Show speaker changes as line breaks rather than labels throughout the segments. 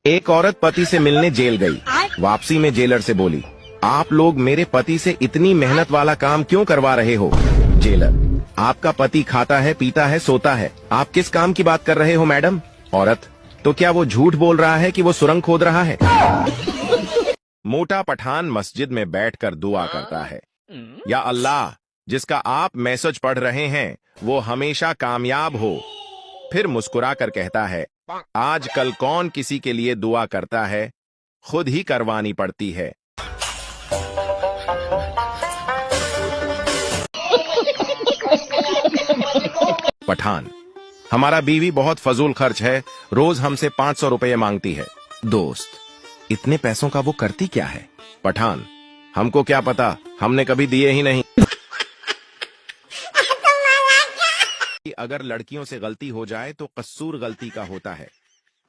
एक औरत पति से मिलने जेल गई। वापसी में जेलर से बोली, आप लोग मेरे पति से इतनी मेहनत वाला काम क्यों करवा रहे हो? जेलर, आपका पति खाता है, पीता है, सोता है, आप किस काम की बात कर रहे हो मैडम? औरत, तो क्या वो झूठ बोल रहा है कि वो सुरंग खोद रहा है? मोटा पठान मस्जिद में बैठकर दुआ करता है, या अल्लाह, जिसका आप मैसेज पढ़ रहे हैं वो हमेशा कामयाब हो। फिर मुस्कुरा कर कहता है, आजकल कौन किसी के लिए दुआ करता है, खुद ही करवानी पड़ती है। पठान, हमारा बीवी बहुत फजूल खर्च है, रोज हमसे 500 रुपये मांगती है। दोस्त, इतने पैसों का वो करती क्या है? पठान, हमको क्या पता, हमने कभी दिए ही नहीं। अगर लड़कियों से गलती हो जाए तो कसूर गलती का होता है।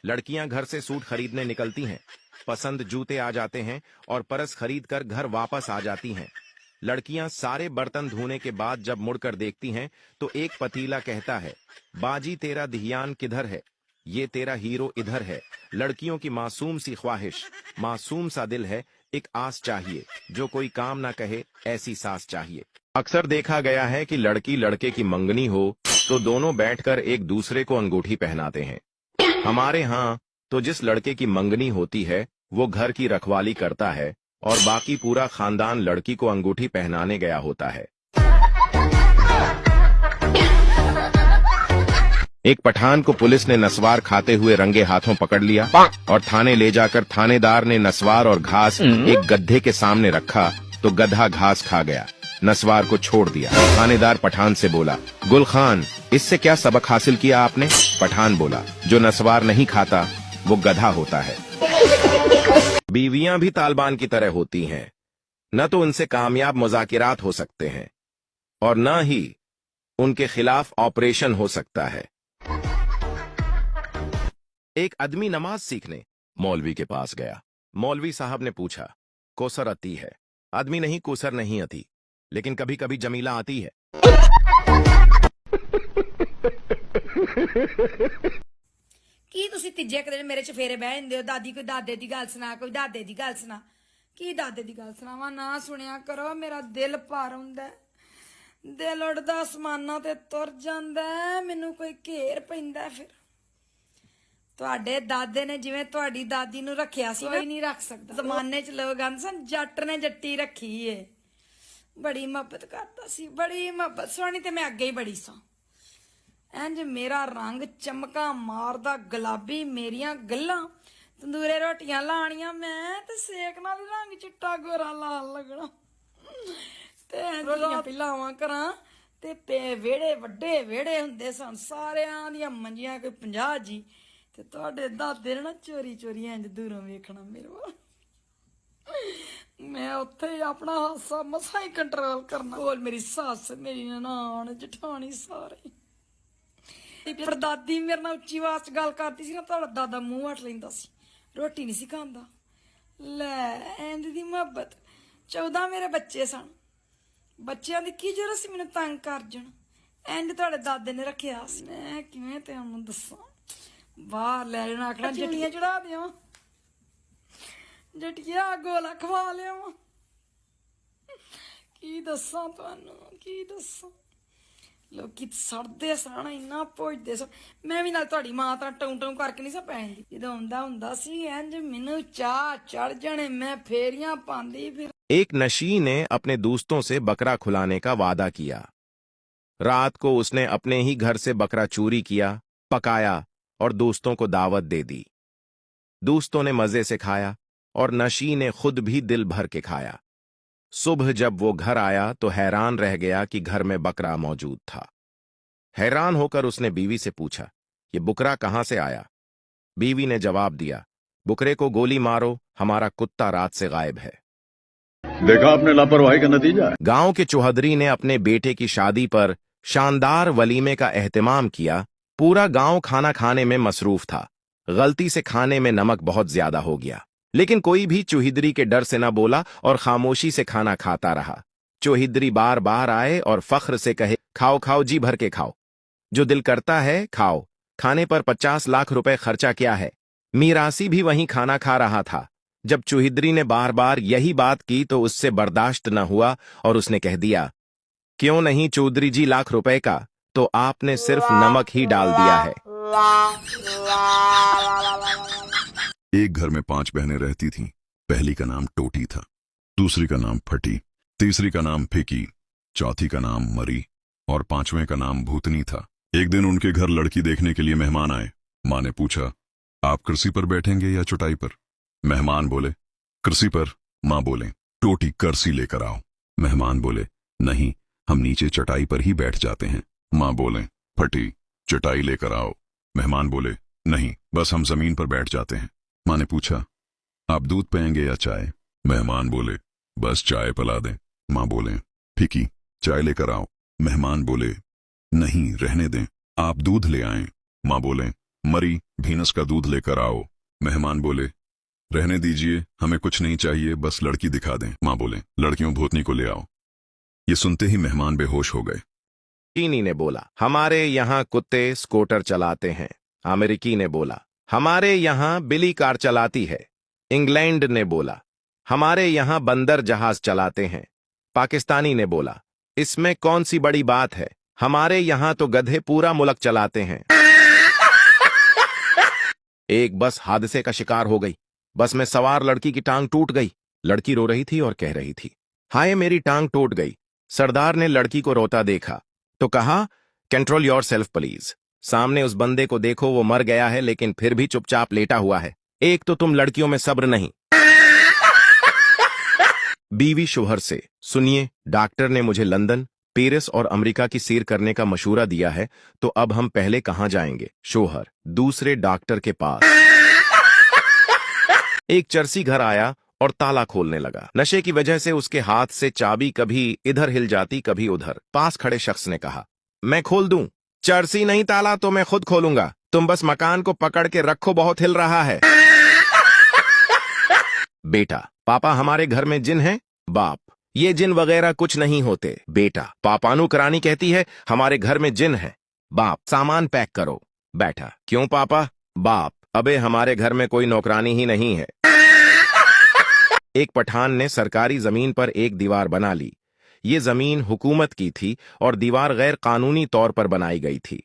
लड़कियां घर से सूट खरीदने निकलती हैं, पसंद जूते आ जाते हैं और परस खरीद कर घर वापस आ जाती हैं। लड़कियां सारे बर्तन धोने के बाद जब मुड़कर देखती हैं तो एक पतीला कहता है, बाजी तेरा धियान किधर है, ये तेरा हीरो इधर है। लड़कियों की मासूम सी ख्वाहिश, मासूम सा दिल है, एक आस चाहिए, जो कोई काम ना कहे ऐसी सास चाहिए। अक्सर देखा गया है कि लड़की लड़के की मंगनी हो तो दोनों बैठकर एक दूसरे को अंगूठी पहनाते हैं। हमारे यहाँ तो जिस लड़के की मंगनी होती है वो घर की रखवाली करता है और बाकी पूरा खानदान लड़की को अंगूठी पहनाने गया होता है। एक पठान को पुलिस ने नस्वार खाते हुए रंगे हाथों पकड़ लिया और थाने ले जाकर थानेदार ने नस्वार और घास एक गड्ढे के सामने रखा तो गधा घास खा गया, नस्वार को छोड़ दिया। थानेदार पठान से बोला, गुल खान, इससे क्या सबक हासिल किया आपने? पठान बोला, जो नस्वार नहीं खाता वो गधा होता है। बीवियां भी तालिबान की तरह होती हैं, न तो उनसे कामयाब मुज़ाकिरात हो सकते हैं और न ही उनके खिलाफ ऑपरेशन हो सकता है। एक आदमी नमाज सीखने मौलवी के पास गया। मौलवी साहब ने पूछा, कोसर आती है? आदमी नहीं, कोसर नहीं आती, लेकिन कभी कभी जमीला आती है।
ਕੀ ਤੁਸੀਂ ਤੀਜੇ ਕੁ ਦਿਨ ਮੇਰੇ ਚ ਫੇਰੇ ਬਹਿ ਜਾਂਦੇ ਹੋ? ਦਾਦੀ ਕੋਈ ਦਾਦੇ ਦੀ ਗੱਲ ਸੁਣਾ, ਕੋਈ ਦਾਦੇ ਦੀ ਗੱਲ ਸੁਣਾ। ਕੀ ਦਾਦੇ ਦੀ ਗੱਲ ਸੁਣਾਵਾਂ? ਨਾ ਸੁਣਿਆ ਕਰੋ, ਮੇਰਾ ਦਿਲ ਭਰ ਹੁੰਦਾ, ਦਿਲ ਉੱਡਦਾ ਅਸਮਾਨਾਂ ਤੇ ਤੁਰ ਜਾਂਦਾ, ਮੈਨੂੰ ਕੋਈ ਘੇਰ ਪੈਂਦਾ। ਫਿਰ ਤੁਹਾਡੇ ਦਾਦੇ ਨੇ ਜਿਵੇਂ ਤੁਹਾਡੀ ਦਾਦੀ ਨੂੰ ਰੱਖਿਆ ਸੀ, ਕੋਈ ਨਹੀਂ ਰੱਖ ਸਕਦਾ। ਜ਼ਮਾਨੇ ਚ ਲੋਕ ਕਹਿੰਦੇ ਸਨ ਜੱਟ ਨੇ ਜੱਟੀ ਰੱਖੀ ਏ। ਬੜੀ ਮੁਹੱਬਤ ਕਰਦਾ ਸੀ, ਬੜੀ ਮੁਹੱਬਤ। ਸੋਹਣੀ ਤੇ ਮੈਂ ਅੱਗੇ ਹੀ ਬੜੀ ਸਾਂ। ਇੰਜ ਮੇਰਾ ਰੰਗ ਚਮਕਾ ਮਾਰਦਾ ਗੁਲਾਬੀ, ਮੇਰੀਆਂ ਗੱਲਾਂ ਤੰਦੂਰੇ ਰੋਟੀਆਂ ਲਾਣੀਆਂ ਮੈਂ ਤੇ ਸੇਕ ਨਾਲ ਹੀ ਰੰਗ ਚਿੱਟਾ ਗੋਰਾ ਲਾਲ ਲੱਗਣਾ ਤੇ ਰੋਟੀਆਂ ਪਿਲਾਵਾਂ ਕਰਾਂ ਤੇ ਵਿਹੜੇ ਵੱਡੇ ਵਿਹੜੇ ਹੁੰਦੇ ਸਨ, ਸਾਰਿਆਂ ਦੀਆਂ ਮੰਜੀਆਂ ਕੋਈ 50 ਜੀ, ਤੇ ਤੁਹਾਡੇ ਦਾਦੇ ਨੇ ਨਾ ਚੋਰੀ ਚੋਰੀ ਇੰਜ ਦੂਰੋਂ ਵੇਖਣਾ ਮੇਰੇ ਵੱਲ। ਮੈਂ ਉੱਥੇ ਆਪਣਾ ਹਾਸਾ ਮਸਾਂ ਹੀ ਕੰਟਰੋਲ ਕਰਨਾ। ਕੋਲ ਮੇਰੀ ਸੱਸ, ਮੇਰੀ ਨਨਾਣ, ਜਠਾਣੀ ਸਾਰੇ। ਪੜਦਾਦੀ ਮੇਰੇ ਨਾਲ ਉੱਚੀ ਆਵਾਜ਼ 'ਚ ਗੱਲ ਕਰਦੀ ਸੀ ਨਾ, ਤੁਹਾਡਾ ਦਾਦਾ ਮੂੰਹ ਹੱਟ ਲੈਂਦਾ ਸੀ, ਰੋਟੀ ਨਹੀਂ ਸੀ ਖਾਂਦਾ। ਲੈ ਇੰਜ ਦੀ ਮੁਹੱਬਤ। 14 ਮੇਰੇ ਬੱਚੇ ਸਨ, ਬੱਚਿਆਂ ਦੀ ਕੀ ਜ਼ਰੂਰਤ ਸੀ ਮੈਨੂੰ ਤੰਗ ਕਰ ਜਾਣ? ਇੰਜ ਤੁਹਾਡੇ ਦਾਦੇ ਨੇ ਰੱਖਿਆ ਸੀ। ਮੈਂ ਕਿਵੇਂ ਤੈਨੂੰ ਦੱਸਾਂ? ਬਾਹਰ ਲੈ ਜਾਣਾ, ਆਖਣਾ ਜੱਟੀਆਂ ਚੜਾ ਦਿਆਂ, ਜੱਟੀਆਂ ਗੋਲਾ ਖਵਾ ਲਿਆਵਾਂ। ਕੀ ਦੱਸਾਂ ਤੁਹਾਨੂੰ, ਕੀ ਦੱਸਾਂ? ਲੋਕੀ ਸੜਦੇ ਸਨ, ਇੰਨਾ ਪੁੱਜਦੇ ਸਨ। ਮੈਂ ਵੀ ਨਾਲ ਤੁਹਾਡੀ ਮਾਂ ਤਰ੍ਹਾਂ ਟੌਂ ਟੌਂ ਕਰਕੇ ਨਹੀਂ ਸਾ ਪੈਂਦੀ। ਜਦੋਂ ਹੁੰਦਾ ਸੀ ਇੰਜ ਮੈਨੂੰ ਚਾਹ ਚੜ जाने, मैं फेरियां पांदी। फिर
एक नशी ने अपने दोस्तों से बकरा खुलाने का वादा किया। रात को उसने अपने ही घर से बकरा चोरी किया, पकाया और दोस्तों को दावत दे दी। दोस्तों ने मजे से खाया और नशी ने खुद भी दिल भर के खाया। सुबह जब वो घर आया तो हैरान रह गया कि घर में बकरा मौजूद था। हैरान होकर उसने बीवी से पूछा, ये बकरा कहां से आया? बीवी ने जवाब दिया, बकरे को गोली मारो, हमारा कुत्ता रात से गायब है।
देखा आपने लापरवाही का नतीजा।
गांव के चौधरी ने अपने बेटे की शादी पर शानदार वलीमे का एहतमाम किया। पूरा गांव खाना खाने में मसरूफ था। गलती से खाने में नमक बहुत ज्यादा हो गया, लेकिन कोई भी चौहिद्री के डर से न बोला और खामोशी से खाना खाता रहा। चौहिद्री बार बार आए और फख्र से कहे, खाओ खाओ, जी भर के खाओ, जो दिल करता है खाओ, खाने पर 50 लाख रुपए खर्चा क्या है, मीरासी भी वहीं खाना खा रहा था। जब चूहिद्री ने बार बार यही बात की तो उससे बर्दाश्त न हुआ और उसने कह दिया, क्यों नहीं चौधरी जी, लाख रुपए का तो आपने सिर्फ नमक ही डाल दिया है।
एक घर में 5 बहनें रहती थीं। पहली का नाम टोटी था, दूसरी का नाम फटी, तीसरी का नाम फिकी, चौथी का नाम मरी और 5वें का नाम भूतनी था। एक दिन उनके घर लड़की देखने के लिए मेहमान आए। माँ ने पूछा, आप कुर्सी पर बैठेंगे या चटाई पर? मेहमान बोले, कुर्सी पर। माँ बोले, टोटी कुर्सी लेकर आओ। मेहमान बोले, नहीं, हम नीचे चटाई पर ही बैठ जाते हैं। माँ बोले, फटी, चटाई लेकर आओ। मेहमान बोले, नहीं, बस हम जमीन पर बैठ जाते हैं। माँ ने पूछा, आप दूध पिएंगे या चाय? मेहमान बोले, बस चाय पिला दें। माँ बोले, फिकी, चाय लेकर आओ। मेहमान बोले, नहीं, रहने दें, आप दूध ले आएं। माँ बोले, मरी, भीनस का दूध लेकर आओ। मेहमान बोले, रहने दीजिए, हमें कुछ नहीं चाहिए, बस लड़की दिखा दें। माँ बोले, लड़कियों भूतनी को ले आओ। ये सुनते ही मेहमान बेहोश हो गए।
चीनी ने बोला, हमारे यहाँ कुत्ते स्कूटर चलाते हैं। अमेरिकी ने बोला, हमारे यहाँ बिली कार चलाती है। इंग्लैंड ने बोला, हमारे यहाँ बंदर जहाज चलाते हैं। पाकिस्तानी ने बोला, इसमें कौन सी बड़ी बात है, हमारे यहाँ तो गधे पूरा मुल्क चलाते हैं। एक बस हादसे का शिकार हो गई। बस में सवार लड़की की टांग टूट गई। लड़की रो रही थी और कह रही थी, हाय मेरी टांग टूट गई। सरदार ने लड़की को रोता देखा तो कहा, कंट्रोल योर सेल्फ प्लीज। सामने उस बंदे को देखो, वो मर गया है लेकिन फिर भी चुपचाप लेटा हुआ है। एक तो तुम लड़कियों में सब्र नहीं। बीवी शोहर से, सुनिए, डॉक्टर ने मुझे लंदन, पेरिस और अमेरिका की सैर करने का मशूरा दिया है, तो अब हम पहले कहाँ जाएंगे? शोहर, दूसरे डॉक्टर के पास। एक चरसी घर आया और ताला खोलने लगा। नशे की वजह से उसके हाथ से चाबी कभी इधर हिल जाती कभी उधर। पास खड़े शख्स ने कहा, मैं खोल दूं? चरसी नहीं, ताला तो मैं खुद खोलूंगा, तुम बस मकान को पकड़ के रखो, बहुत हिल रहा है। बेटा, पापा हमारे घर में जिन है। बाप, ये जिन वगैरह कुछ नहीं होते। बेटा, पापानु करानी कहती है हमारे घर में जिन है। बाप, सामान पैक करो। बैठा, क्यों पापा? बाप, अबे हमारे घर में कोई नौकरानी ही नहीं है। एक पठान ने सरकारी जमीन पर एक दीवार बना ली। ये जमीन हुकूमत की थी और दीवार गैर कानूनी तौर पर बनाई गई थी।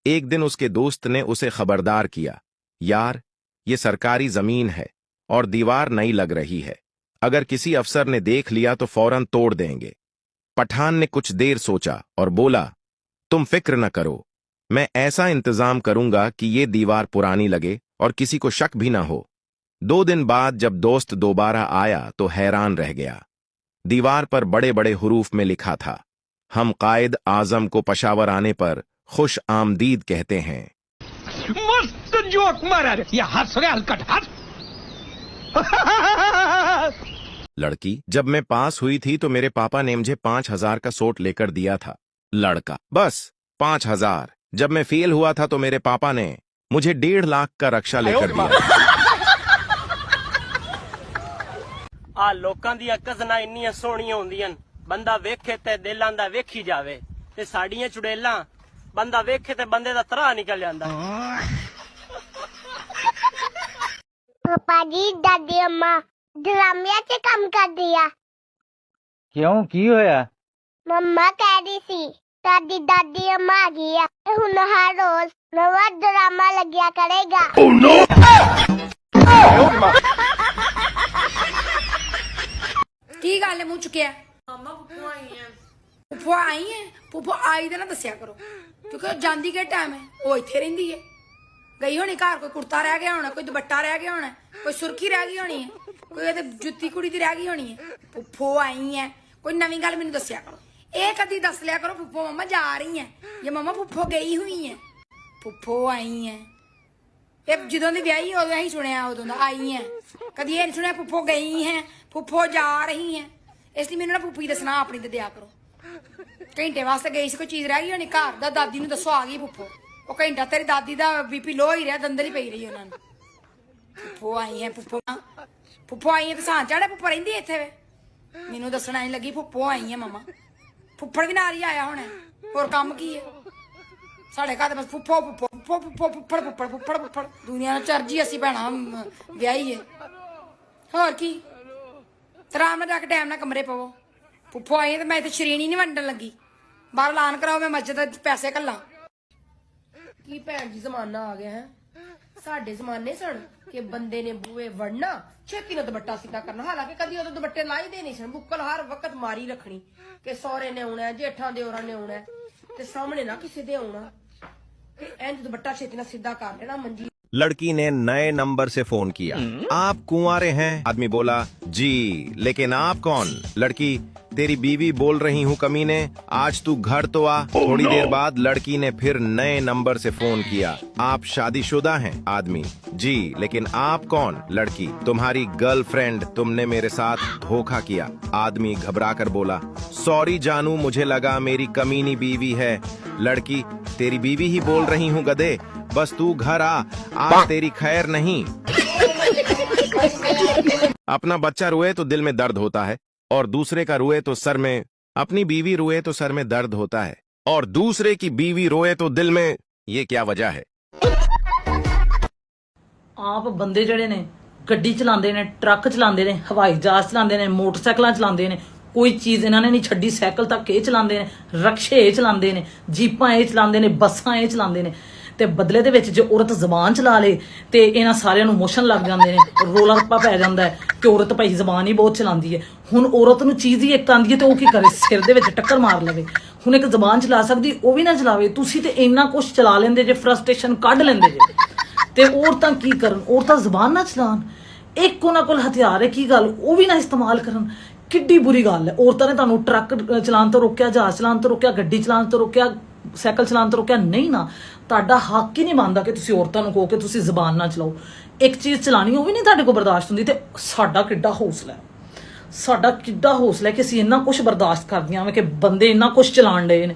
एक दिन उसके दोस्त ने उसे खबरदार किया, यार, ये सरकारी जमीन है और दीवार नई लग रही है, अगर किसी अफसर ने देख लिया तो फौरन तोड़ देंगे। पठान ने कुछ देर सोचा और बोला, तुम फिक्र न करो, मैं ऐसा इंतजाम करूंगा कि ये दीवार पुरानी लगे और किसी को शक भी ना हो। 2 दिन बाद जब दोस्त दोबारा आया तो हैरान रह गया। दीवार पर बड़े बड़े हुरूफ में लिखा था, हम कायद आजम को पेशावर आने पर खुश आमदीद कहते हैं।
मस्त जोक मारा रे, ये हंस रहे हलकट हंस।
लड़की, जब मैं पास हुई थी तो मेरे पापा ने मुझे 5000 का सोट लेकर दिया था। लड़का, बस 5000। जब मैं फेल हुआ था तो मेरे पापा ने मुझे 1.5 लाख का रक्षा लेकर दिया।
आ लोकां ਦੀਆਂ ਕਜ਼ਨਾਂ ਇੰਨੀਆਂ ਸੋਹਣੀਆਂ ਹੁੰਦੀਆਂ ਨੇ, ਬੰਦਾ ਵੇਖੇ ਤੇ ਦਿਲ ਆਂਦਾ ਵੇਖੀ ਜਾਵੇ, ਤੇ ਸਾਡੀਆਂ ਚੁੜੇਲਾਂ ਬੰਦਾ ਵੇਖੇ ਤੇ ਬੰਦੇ ਦਾ ਤਰਾ ਨਿਕਲ ਜਾਂਦਾ।
पापा जी, दादी अम्मा ड्रामिया से काम कर दिया।
क्यों, की होया?
मम्मा कह रही सी दादी दादी अम्मा आ गई है, हुन हर रोज नवा ड्रामा लगिया करेगा।
की गल है मुंह चुकिया? मम्मा फुफू आई है। फुफू आई है? फुफू आई तो ना दसिया करो, क्योंकि जांदी के टाइम है वो इत्थे रहिंदी है। गई होनी घर, कोई कुर्ता रह गया होना, कोई दुपट्टा रह गया होना, कोई सुर्खी रह गई होनी है, कोई जुत्ती कुड़ी दी रह गई होनी है। फुफू आई है, कोई नवी गल मैनू दसिया करो। ये कदी दस लिया करो फुफू मम्मा जा रही है, ये मम्मा फुफू गई हुई है, फुफू आई है। ये जदों दी ब्याही उदों ही सुनिया, उदों दा आई है, कदी ये नहीं सुनिया फुफू गई है, फुफू जा रही है। इसलिए मैनू ना फुफू की दसना अपनी ते दिया करो। घंटे वास्ते गई सी, कोई चीज रह गई होनी घर दा, दादी नूं दसो आ गई फुफू। वो घंटा तेरी दादी दा बीपी लो ही रहा, दंदल ही पई रही उन्होंने। फुफू आई है, फुफू आई है तो सां चढ़े, फुफू रहिंदी इत्थे वे। मैनू दसना नहीं लगी फुफू आई है मम्मा। फुफड़ भी नाल ही आया होना, होर कम्म की है साढ़े घर? बस फुफू फुफू ਫੁੱਫੋ ਫੁੱਫੋ ਫੁੱਫੜ ਫੁੱਫੜ ਫੁੱਫੜ ਫੁੱਫੜ ਦੁਨੀਆ ਨੂੰ ਚਰਜੀ ਅਸੀਂ ਭੈਣਾ ਵਿਆਹੀ ਏ ਹੋਰ ਕੀ ਆਰਾਮ ਨਾਲ ਜਾ ਕੇ ਟਾਈਮ ਨਾਲ ਕਮਰੇ ਪਵੋ ਫੁੱਫੋ ਆਏ ਤੇ ਮੈਂ ਤੇ ਸ਼ਰੀਣੀ ਨਹੀਂ ਵੰਡਣ ਲੱਗੀ ਬਾਹਰ ਐਲਾਨ ਕਰਾਓ ਮੈਂ ਮਸਜਿਦ ਦੇ ਪੈਸੇ ਘੱਲਾਂ
ਕੀ ਭੈਣ ਜੀ ਜ਼ਮਾਨਾ ਆ ਗਿਆ ਹੈ ਸਾਡੇ ਜ਼ਮਾਨੇ ਸਨ ਕਿ ਬੰਦੇ ਨੇ ਬੂਏ ਵੜਨਾ ਛੇਤੀ ਨਾਲ ਦੁਪੱਟਾ ਸਿੱਧਾ ਕਰਨਾ ਹਾਲਾਂਕਿ ਕਦੀ ਉਦੋਂ ਦੁਪੱਟੇ ਲਾਈ ਦੇ ਨਹੀਂ ਸਨ ਬੁੱਕਲ ਹਰ ਵਕਤ ਮਾਰੀ ਰੱਖਣੀ ਕਿ ਸਹੁਰੇ ਨੇ ਆਉਣਾ ਜੇਠਾਂ ਦੇ ਹੋਰਾਂ ਨੇ ਆਉਣਾ ਤੇ ਸਾਹਮਣੇ ਨਾ ਕਿਸੇ ਦੇ ਆਉਣਾ ਤੇ ਇੰਜ ਦੁਪੱਟਾ ਛੇਤੀ ਨਾਲ ਸਿੱਧਾ ਕਰ ਲੈਣਾ ਮੰਜੀ
लड़की ने नए नंबर से फोन किया। आप कुंवारे हैं? आदमी बोला जी, लेकिन आप कौन? लड़की, तेरी बीवी बोल रही हूँ कमीने, आज तू घर तो आ। थोड़ी देर बाद लड़की ने फिर नए नंबर से फोन किया। आप शादीशुदा हैं? आदमी, जी, लेकिन आप कौन? लड़की, तुम्हारी गर्लफ्रेंड, तुमने मेरे साथ धोखा किया। आदमी घबरा कर बोला, सॉरी जानू, मुझे लगा मेरी कमीनी बीवी है। लड़की, तेरी बीवी ही बोल रही हूँ गधे, बस तू घर आ, आज तेरी खैर नहीं। अपना बच्चा रोए तो दिल में दर्द होता है और दूसरे का रोए तो सर में, अपनी बीवी रोए तो सर में दर्द होता है और दूसरे की बीवी रोए तो दिल में, ये क्या वजह है?
ਆਪ ਬੰਦੇ ਜਿਹੜੇ ਨੇ ਗੱਡੀ ਚਲਾਉਂਦੇ ਨੇ ਟਰੱਕ ਚਲਾਉਂਦੇ ਨੇ ਹਵਾਈ ਜਹਾਜ਼ ਚਲਾਉਂਦੇ ਨੇ ਮੋਟਰਸਾਈਕਲਾਂ ਚਲਾਉਂਦੇ ਨੇ ਕੋਈ ਚੀਜ਼ ਇਹਨਾਂ ਨੇ ਨਹੀਂ ਛੱਡੀ ਸਾਈਕਲ ਤੱਕ ਇਹ ਚਲਾਉਂਦੇ ਨੇ ਰਕਸ਼ੇ ਇਹ ਚਲਾਉਂਦੇ ਨੇ ਜੀਪਾਂ ਇਹ ਚਲਾਉਂਦੇ ਨੇ ਬੱਸਾਂ ਇਹ ਚਲਾਉਂਦੇ ਨੇ ਤੇ ਬਦਲੇ ਦੇ ਵਿੱਚ ਜੇ ਔਰਤ ਜ਼ਬਾਨ ਚਲਾ ਲੇ ਤੇ ਇਹਨਾਂ ਸਾਰਿਆਂ ਨੂੰ ਮੋਸ਼ਨ ਲੱਗ ਜਾਂਦੇ ਨੇ ਰੋਲਾ ਰੱਪਾ ਪੈ ਜਾਂਦਾ ਹੈ ਕਿ ਔਰਤ ਭਾਈ ਜ਼ਬਾਨ ਹੀ ਬਹੁਤ ਚਲਾਉਂਦੀ ਹੈ ਹੁਣ ਔਰਤ ਨੂੰ ਚੀਜ਼ ਹੀ ਇੱਕ ਆਂਦੀ ਹੈ ਤੇ ਉਹ ਕੀ ਕਰੇ ਸਿਰ ਦੇ ਵਿੱਚ ਟੱਕਰ ਮਾਰ ਲਵੇ ਹੁਣ ਇੱਕ ਜ਼ਬਾਨ ਚਲਾ ਸਕਦੀ ਉਹ ਵੀ ਨਾ ਚਲਾਵੇ ਤੁਸੀਂ ਤੇ ਇੰਨਾ ਕੁਝ ਚਲਾ ਲੈਂਦੇ ਜੇ ਫਰਸਟ੍ਰੇਸ਼ਨ ਕੱਢ ਲੈਂਦੇ ਜੇ ਤੇ ਔਰਤਾਂ ਕੀ ਕਰਨ ਔਰਤਾਂ ਜ਼ਬਾਨ ਨਾ ਚਲਾਉਣ ਇੱਕ ਉਹਨਾਂ ਕੋਲ ਹਥਿਆਰ ਹੈ ਕੀ ਗੱਲ ਉਹ ਵੀ ਨਾ ਇਸਤੇਮਾਲ ਕਰਨ ਕਿੱਡੀ ਬੁਰੀ ਗੱਲ ਹੈ ਔਰਤਾਂ ਨੇ ਤੁਹਾਨੂੰ ਟਰੱਕ ਚਲਾਉਣ ਤੋਂ ਰੋਕਿਆ ਜਹਾਜ਼ ਚਲਾਉਣ ਤੋਂ ਰੋਕਿਆ ਗੱਡੀ ਚਲਾਉਣ ਤੋਂ ਰੋਕਿਆ ਸਾਈਕਲ ਚਲਾਉਣ ਤੋਂ ਰੋਕਿਆ ਨਹੀਂ ਨਾ ਤੁਹਾਡਾ ਹੱਕ ਹੀ ਨਹੀਂ ਬਣਦਾ ਕਿ ਤੁਸੀਂ ਔਰਤਾਂ ਨੂੰ ਕਹੋ ਕਿ ਤੁਸੀਂ ਜ਼ਬਾਨ ਨਾ ਚਲਾਓ ਇੱਕ ਚੀਜ਼ ਚਲਾਣੀ ਉਹ ਵੀ ਨਹੀਂ ਤੁਹਾਡੇ ਕੋਲ ਬਰਦਾਸ਼ਤ ਹੁੰਦੀ ਤੇ ਸਾਡਾ ਕਿੱਡਾ ਹੌਸਲਾ ਹੈ ਕਿ ਅਸੀਂ ਇੰਨਾ ਕੁਝ ਬਰਦਾਸ਼ਤ ਕਰਦੀਆਂ ਹਾਂ ਕਿ ਬੰਦੇ ਇੰਨਾ ਕੁਝ ਚਲਾਣ ਡਏ ਨੇ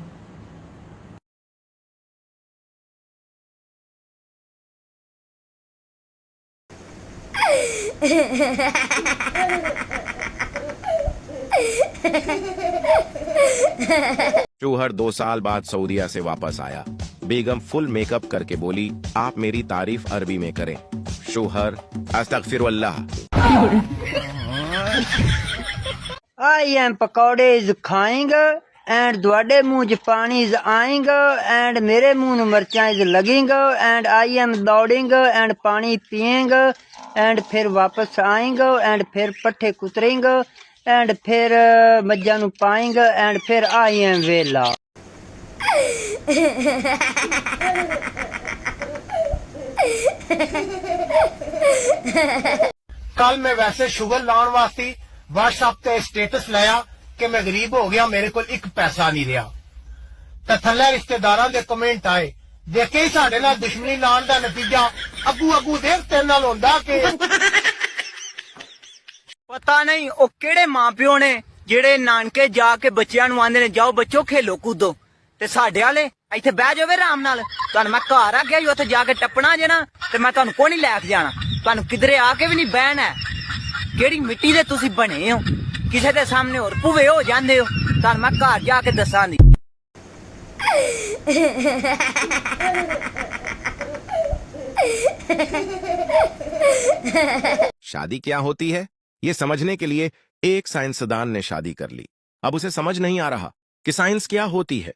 शोहर 2 साल बाद सऊदीया से वापस आया। बेगम फुल मेकअप करके बोली, आप मेरी तारीफ अरबी में करें। शोहर, अस्तगफिरुल्लाह।
I am पकौड़े खाएंगे and ਤੁਹਾਡੇ ਮੂੰਹ 'ਚ ਪਾਣੀ ਆਏਗਾ and ਮੇਰੇ ਮੂੰਹ ਨੂੰ ਮਿਰਚਾਂ लगेंगे and I am दौड़ेंगे and पानी पिएंगे and फिर वापस आएंगे and फिर पट्ठे कुतरेंगे and फिर मज्जा ਨੂੰ पाएंगे and फिर I am वेला।
कल मैं वैसे शुगर लाने वास्ते व्हाट्सएप ते स्टेटस लाया कि मैं गरीब हो गया मेरे को एक पैसा नहीं रहा ते थल्ले रिश्तेदारां दे कमेंट आए देखे ही साडे नाल दुश्मनी लाण दा नतीजा अगू देख तेरे नाल होंदा कि
पता नहीं ओ केड़े मां प्यो ने ਜਿਹੜੇ ਨਾਨਕੇ ਜਾ ਕੇ ਬੱਚਿਆਂ ਨੂੰ ਆਂਦੇ ਨੇ ਜਾਓ ਬੱਚੋ ਖੇਲੋ ਕੂਦੋ ਤੇ ਸਾਡੇ ਵਾਲੇ ਇੱਥੇ ਬਹਿ ਜਾਵੇ ਆਰਾਮ ਨਾਲ ਤੁਹਾਨੂੰ ਮੈਂ ਘਰ ਆ ਗਿਆ ਉੱਥੇ ਜਾ ਕੇ ਟੱਪਣਾ ਜੇ ਨਾ ਤੇ ਮੈਂ ਤੁਹਾਨੂੰ ਕੋਈ ਨਹੀਂ ਲੈ ਕੇ ਜਾਣਾ ਤੁਹਾਨੂੰ ਕਿਧਰੇ ਆ ਕੇ ਵੀ ਨਹੀਂ ਬਹਿਣਾ ਕਿਹੜੀ ਮਿੱਟੀ ਦੇ ਤੁਸੀਂ ਬਣੇ ਹੋ ਕਿਸੇ ਦੇ ਸਾਹਮਣੇ ਹੋਰ ਭੂਵੇ ਹੋ ਜਾਂਦੇ ਹੋ ਤੁਹਾਨੂੰ ਮੈਂ ਘਰ ਜਾ ਕੇ ਦੱਸਾਂਗੀ
शादी क्या होती है ये समझने के लिए एक साइंसदान ने शादी कर ली। अब उसे समझ नहीं आ रहा कि साइंस क्या होती है।